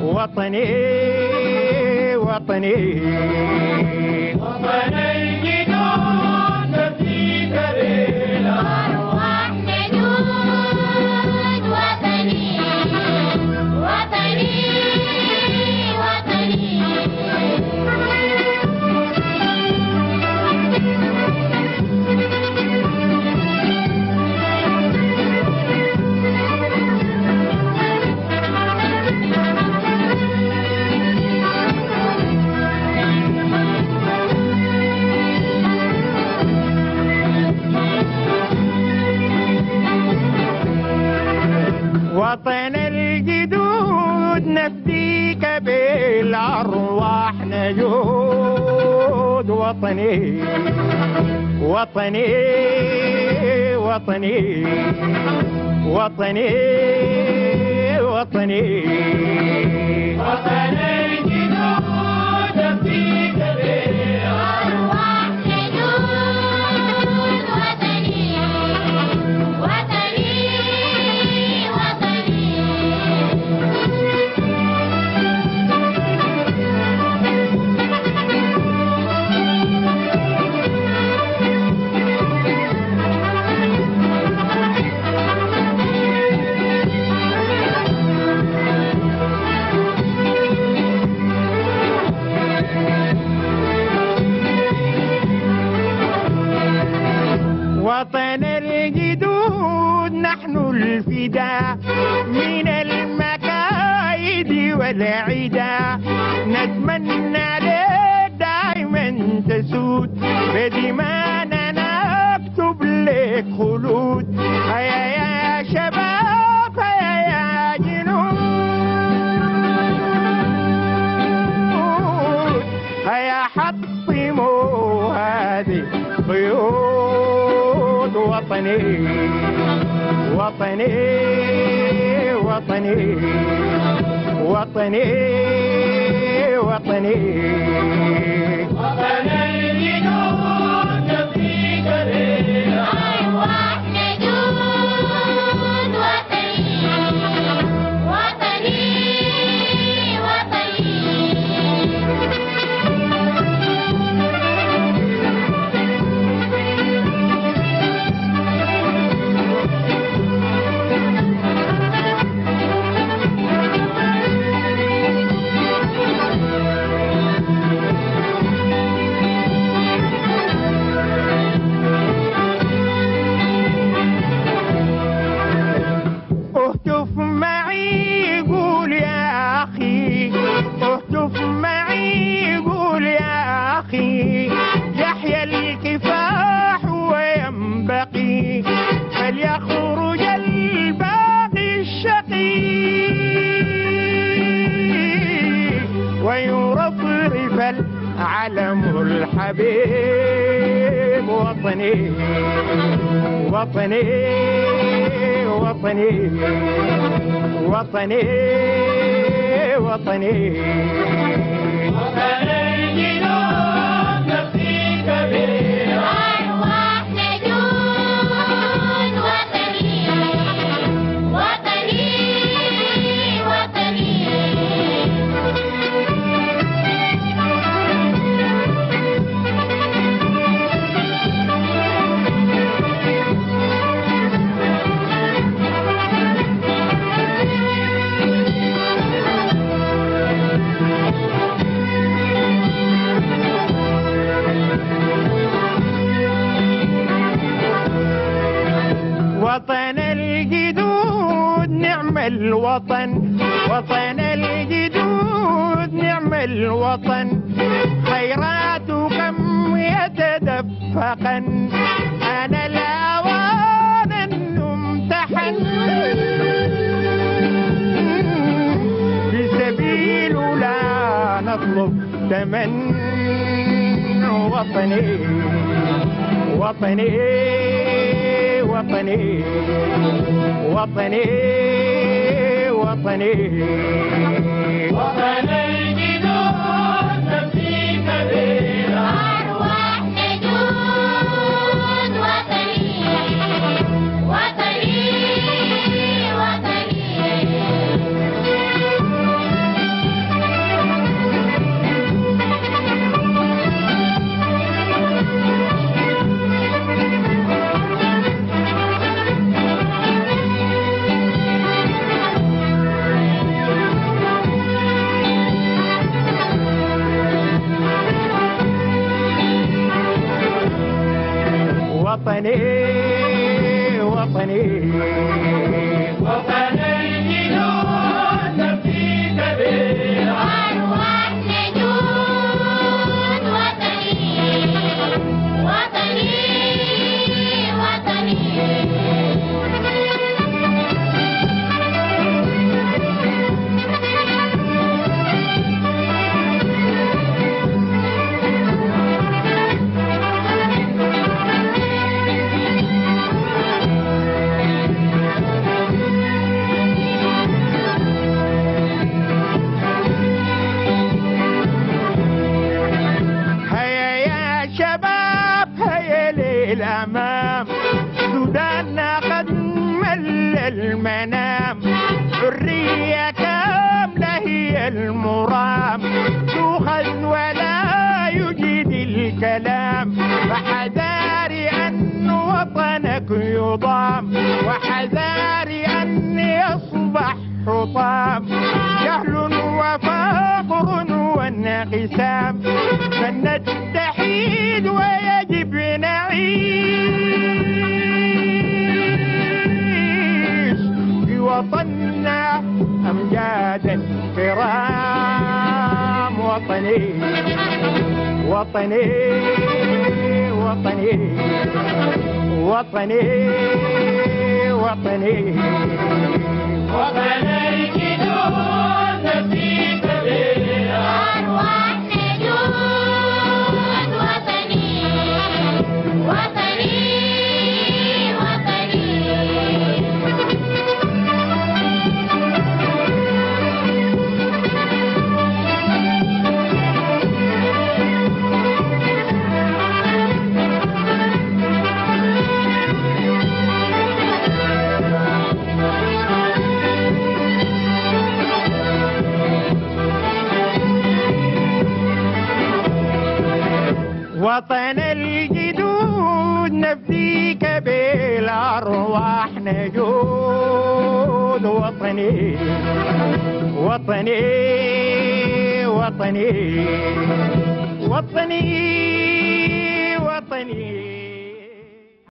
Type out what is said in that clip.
وطني وطني وطني وطن الجدود نفديك بالأرواح ندود وطني وطني وطني وطن الجدود نفديك بالأرواح نجود وطني وطني وطني وطني وطني وطن الجدود نفديك بالأرواح ندود وطني وطني وطني وطن الجدود نحن الفداء من المكايد والعدا نتمنى لك دائما تسود بدمانا نكتب لك خلود هيا يا شباب هيا يا جنود هيا حطموا هذه قيود وطني وطني وطني وطني وطني وطن الجدود نفديك بالأرواح ندود وطني وطني وطني اهتف معي قول يا أخي اهتف معي قول يا أخي يحيى الكفاح وينبغي فليخرج الباقي الشقي ويرفرف العلم الحبيب وطني وطني وطني وطني وطني وطن الجدود نفديك بالأرواح أرواح ندود وطني وطني وطني وطن الجدود نعم الوطن وطن الجدود نعم الوطن خيراتكم يتدفقن أنا الأوان أن نمتحن في سبيل لا نطلب ثمن وطني وطني وطني وطني وطني وطن الجدود نفديك بالأرواح أرواح ندود وطني وطني وطني وطني وطني وطن الجنود نفسي كبير أرواحنا جود وطني وطني وطني الأمام سوداننا قد مل المنام حرية كاملة هي المرام تؤخذ ولا يجد الكلام فحذاري أن وطنك يضام وحذاري أن يصبح حطام جهل وفقر وانقسام فلنتحيد ويجب نعيش في وطننا أمجادا كرام وطني وطني وطني وطني وطني وطن الجنود نفسي كبير أرواحنا جود وطني وطني وطني وطن الجدود نفديك بالأرواح نجود وطني وطني وطني وطني وطني